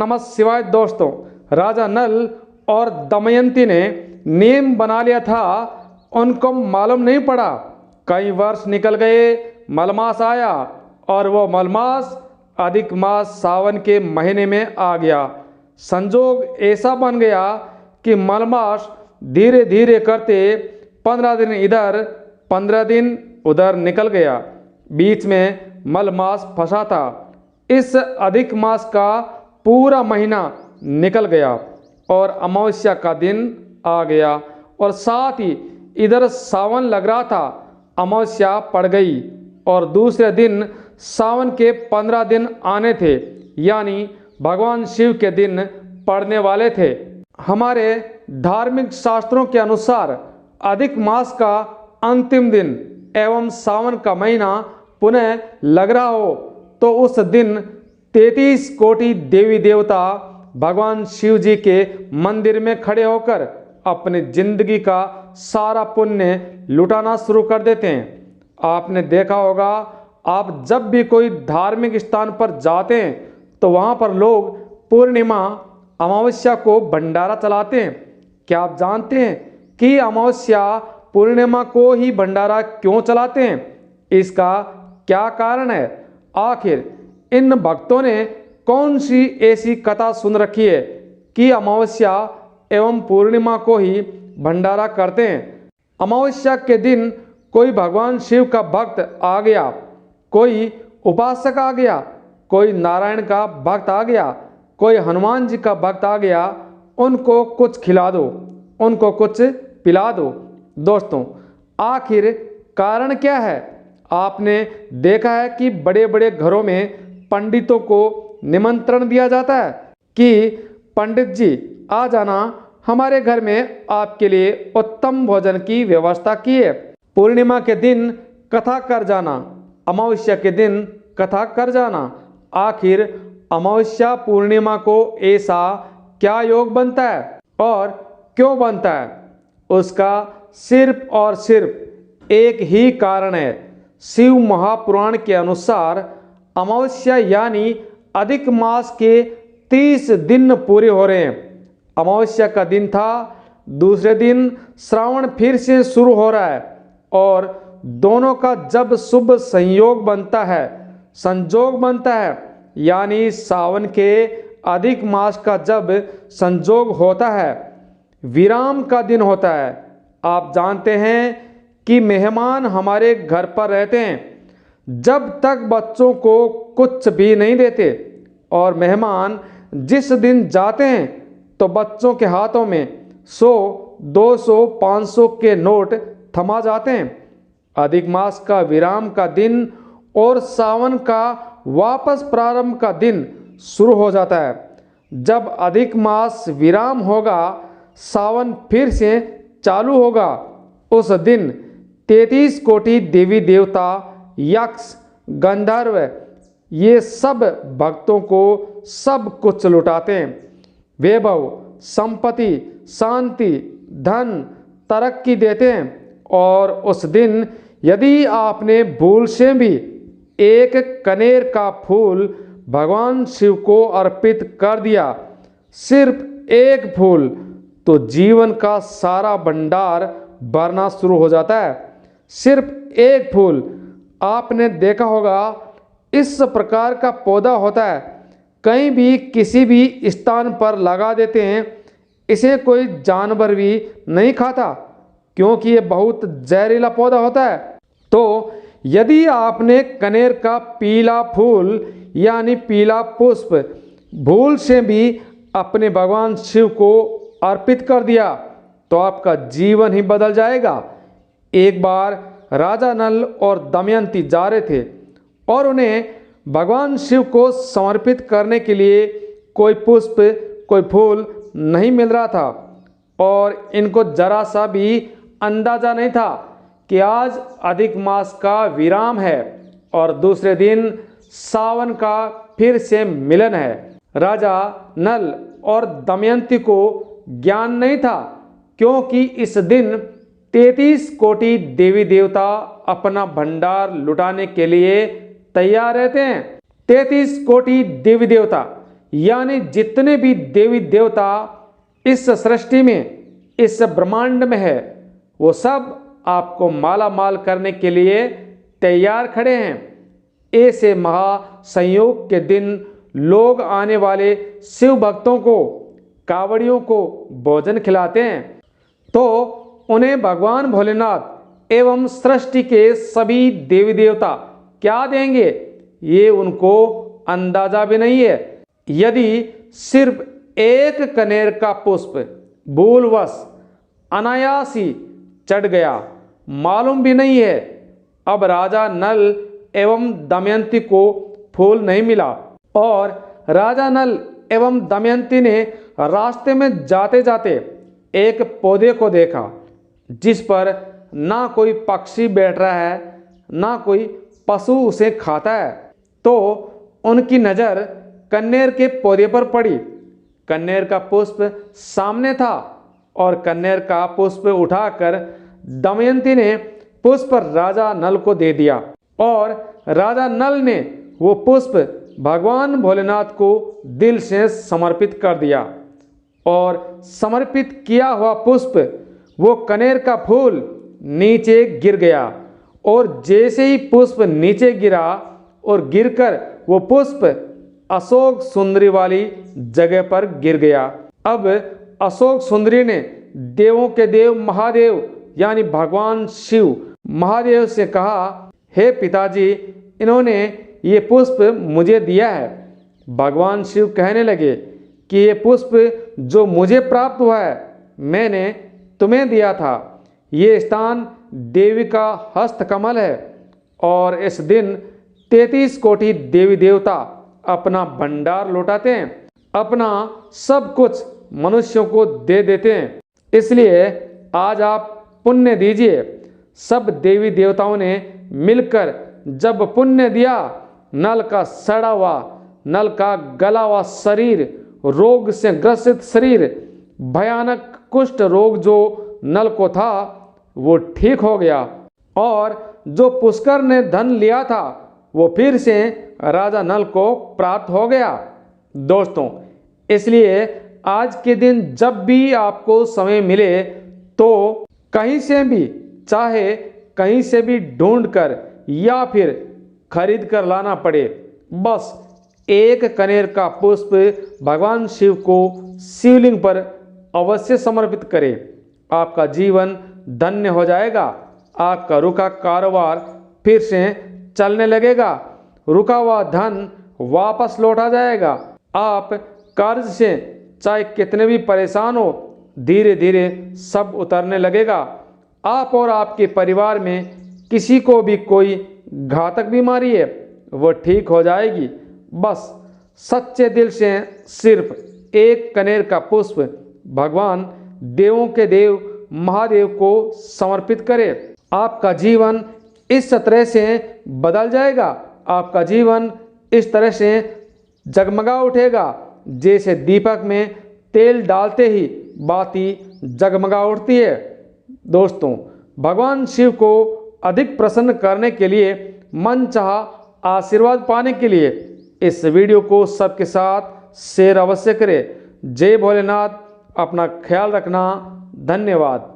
नमः शिवाय। दोस्तों, राजा नल और दमयंती ने नियम बना लिया था, उनको मालूम नहीं पड़ा। कई वर्ष निकल गए, मलमास आया और वो मलमास अधिक मास सावन के महीने में आ गया। संजोग ऐसा बन गया कि मलमास धीरे धीरे करते 15 दिन इधर 15 दिन उधर निकल गया। बीच में मलमास फंसा था। इस अधिक मास का पूरा महीना निकल गया और अमावस्या का दिन आ गया और साथ ही इधर सावन लग रहा था। अमावस्या पड़ गई और दूसरे दिन सावन के 15 दिन आने थे, यानी भगवान शिव के दिन पड़ने वाले थे। हमारे धार्मिक शास्त्रों के अनुसार अधिक मास का अंतिम दिन एवं सावन का महीना पुनः लग रहा हो तो उस दिन 33 कोटि देवी देवता भगवान शिव जी के मंदिर में खड़े होकर अपनी जिंदगी का सारा पुण्य लुटाना शुरू कर देते हैं। आपने देखा होगा, आप जब भी कोई धार्मिक स्थान पर जाते हैं तो वहाँ पर लोग पूर्णिमा अमावस्या को भंडारा चलाते हैं। क्या आप जानते हैं कि अमावस्या पूर्णिमा को ही भंडारा क्यों चलाते हैं? इसका क्या कारण है? आखिर इन भक्तों ने कौन सी ऐसी कथा सुन रखी है कि अमावस्या एवं पूर्णिमा को ही भंडारा करते हैं? अमावस्या के दिन कोई भगवान शिव का भक्त आ गया, कोई उपासक आ गया, कोई नारायण का भक्त आ गया, कोई हनुमान जी का भक्त आ गया, उनको कुछ खिला दो, उनको कुछ पिला दो। दोस्तों, आखिर कारण क्या है? आपने देखा है कि बड़े बड़े घरों में पंडितों को निमंत्रण दिया जाता है कि पंडित जी आ जाना, हमारे घर में आपके लिए उत्तम भोजन की व्यवस्था की है। पूर्णिमा के दिन कथा कर जाना, अमावस्या के दिन कथा कर जाना। आखिर अमावस्या पूर्णिमा को ऐसा क्या योग बनता है और क्यों बनता है? उसका सिर्फ और सिर्फ एक ही कारण है। शिव महापुराण के अनुसार अमावस्या यानी अधिक मास के 30 दिन पूरे हो रहे हैं। अमावस्या का दिन था, दूसरे दिन श्रावण फिर से शुरू हो रहा है और दोनों का जब शुभ संयोग बनता है, संजोग बनता है, यानी सावन के अधिक मास का जब संजोग होता है, विराम का दिन होता है। आप जानते हैं कि मेहमान हमारे घर पर रहते हैं जब तक बच्चों को कुछ भी नहीं देते, और मेहमान जिस दिन जाते हैं तो बच्चों के हाथों में 100, 200, 500 के नोट थमा जाते हैं। अधिक मास का विराम का दिन और सावन का वापस प्रारंभ का दिन शुरू हो जाता है। जब अधिक मास विराम होगा, सावन फिर से चालू होगा। उस दिन 33 कोटि देवी देवता, यक्ष, गंधर्व ये सब भक्तों को सब कुछ लुटाते हैं। वैभव, संपत्ति, शांति, धन, तरक्की देते हैं। और उस दिन यदि आपने भूल से भी एक कनेर का फूल भगवान शिव को अर्पित कर दिया, सिर्फ एक फूल, तो जीवन का सारा भंडार भरना शुरू हो जाता है। सिर्फ एक फूल। आपने देखा होगा, इस प्रकार का पौधा होता है, कहीं भी किसी भी स्थान पर लगा देते हैं। इसे कोई जानवर भी नहीं खाता क्योंकि ये बहुत जहरीला पौधा होता है। तो यदि आपने कनेर का पीला फूल यानी पीला पुष्प भूल से भी अपने भगवान शिव को अर्पित कर दिया तो आपका जीवन ही बदल जाएगा। एक बार राजा नल और दमयंती जा रहे थे और उन्हें भगवान शिव को समर्पित करने के लिए कोई पुष्प, कोई फूल नहीं मिल रहा था और इनको जरा सा भी अंदाजा नहीं था कि आज अधिक मास का विराम है और दूसरे दिन सावन का फिर से मिलन है। राजा नल और दमयंती को ज्ञान नहीं था क्योंकि इस दिन 33 कोटि देवी देवता अपना भंडार लुटाने के लिए तैयार रहते हैं। 33 कोटि देवी देवता यानी जितने भी देवी देवता इस सृष्टि में, इस ब्रह्मांड में है, वो सब आपको माला माल करने के लिए तैयार खड़े हैं। ऐसे महासंयोग के दिन लोग आने वाले शिव भक्तों को, कांवड़ियों को भोजन खिलाते हैं, तो उन्हें भगवान भोलेनाथ एवं सृष्टि के सभी देवी देवता क्या देंगे ये उनको अंदाजा भी नहीं है। यदि सिर्फ एक कनेर का पुष्प भूलवश अनायास ही चढ़ गया, मालूम भी नहीं है, अब राजा नल एवं दमयंती को फूल नहीं मिला। और राजा नल एवं दमयंती ने रास्ते में जाते जाते एक पौधे को देखा जिस पर ना कोई पक्षी बैठ रहा है, ना कोई पशु उसे खाता है। तो उनकी नज़र कन्नेर के पौधे पर पड़ी। कन्नेर का पुष्प सामने था और कन्नेर का पुष्प उठाकर दमयंती ने पुष्प राजा नल को दे दिया और राजा नल ने वो पुष्प भगवान भोलेनाथ को दिल से समर्पित कर दिया। और समर्पित किया हुआ पुष्प, वो कनेर का फूल नीचे गिर गया और जैसे ही पुष्प नीचे गिरा और गिरकर वो पुष्प अशोक सुंदरी वाली जगह पर गिर गया। अब अशोक सुंदरी ने देवों के देव महादेव यानी भगवान शिव महादेव से कहा, हे पिताजी, इन्होंने ये पुष्प मुझे दिया है। भगवान शिव कहने लगे कि ये पुष्प जो मुझे प्राप्त हुआ है मैंने तुम्हें दिया था। ये स्थान देवी का हस्तकमल है और इस दिन 33 कोटि देवी देवता अपना भंडार लौटाते हैं, अपना सब कुछ मनुष्यों को दे देते हैं। इसलिए आज आप पुण्य दीजिए। सब देवी देवताओं ने मिलकर जब पुण्य दिया, नल का सड़ा हुआ, नल का गला हुआ शरीर, रोग से ग्रसित शरीर, भयानक कुष्ठ रोग जो नल को था वो ठीक हो गया और जो पुष्कर ने धन लिया था वो फिर से राजा नल को प्राप्त हो गया। दोस्तों, इसलिए आज के दिन जब भी आपको समय मिले तो कहीं से भी, चाहे कहीं से भी ढूंढ कर या फिर खरीद कर लाना पड़े, बस एक कनेर का पुष्प भगवान शिव को शिवलिंग पर अवश्य समर्पित करें। आपका जीवन धन्य हो जाएगा। आपका रुका कारोबार फिर से चलने लगेगा। रुका हुआ धन वापस लौटा जाएगा। आप कर्ज से चाहे कितने भी परेशान हो, धीरे धीरे सब उतरने लगेगा। आप और आपके परिवार में किसी को भी कोई घातक बीमारी है वो ठीक हो जाएगी। बस सच्चे दिल से सिर्फ एक कनेर का पुष्प भगवान देवों के देव महादेव को समर्पित करें। आपका जीवन इस तरह से बदल जाएगा। आपका जीवन इस तरह से जगमगा उठेगा जैसे दीपक में तेल डालते ही बाती जगमगा उठती है। दोस्तों, भगवान शिव को अधिक प्रसन्न करने के लिए, मनचाहा आशीर्वाद पाने के लिए इस वीडियो को सबके साथ शेयर अवश्य करें। जय भोलेनाथ। अपना ख्याल रखना। धन्यवाद।